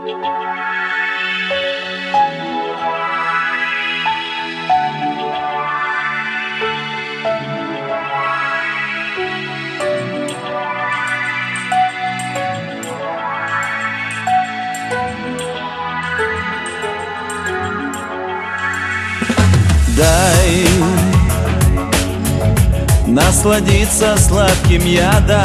Дай насладиться сладким ядом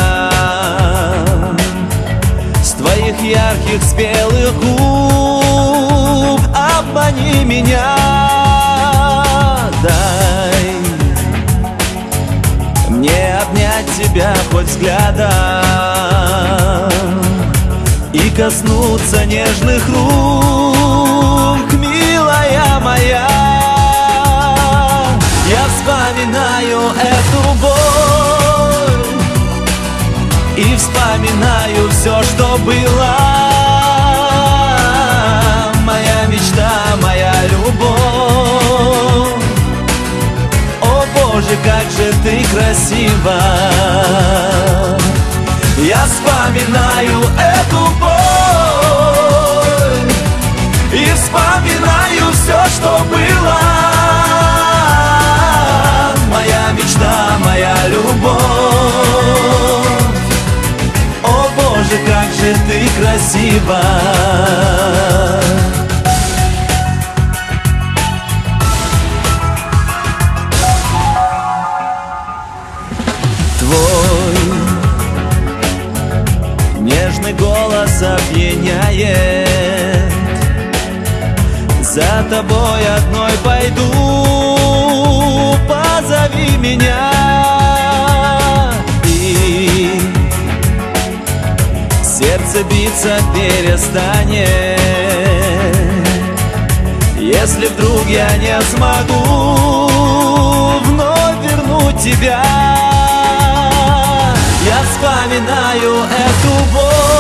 с твоих ярких спелых губ. Обмани меня, дай мне обнять тебя хоть взглядом и коснуться нежных рук, милая моя. Я вспоминаю эту боль и вспоминаю все, что было. Моя мечта, моя любовь. О Боже, как же ты красива. Я вспоминаю эту боль и вспоминаю все, что было. Моя мечта, моя любовь. О Боже, как же ты красива. Твой нежный голос опьяняет. За тобой одной пойду, позови меня. И сердце биться перестанет, если вдруг я не смогу вновь вернуть тебя. Я вспоминаю эту боль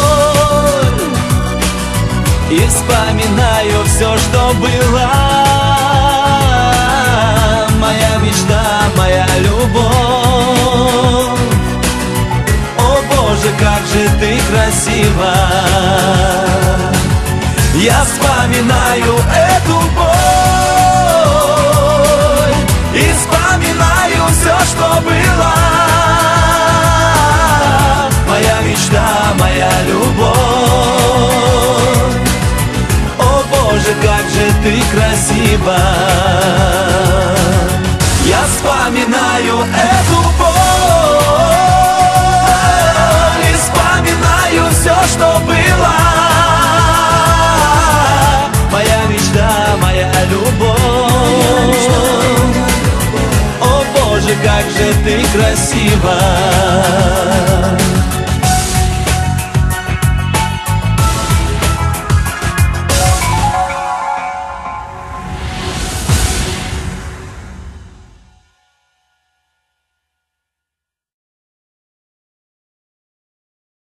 и вспоминаю все, что было. Моя мечта, моя любовь. О Боже, как же ты красива. Я вспоминаю эту боль и вспоминаю все, что было. Моя мечта, моя любовь. О Боже, как же ты красива. Я вспоминаю эту боль и вспоминаю все, что было. Моя мечта, моя любовь. О Боже, как же ты красива.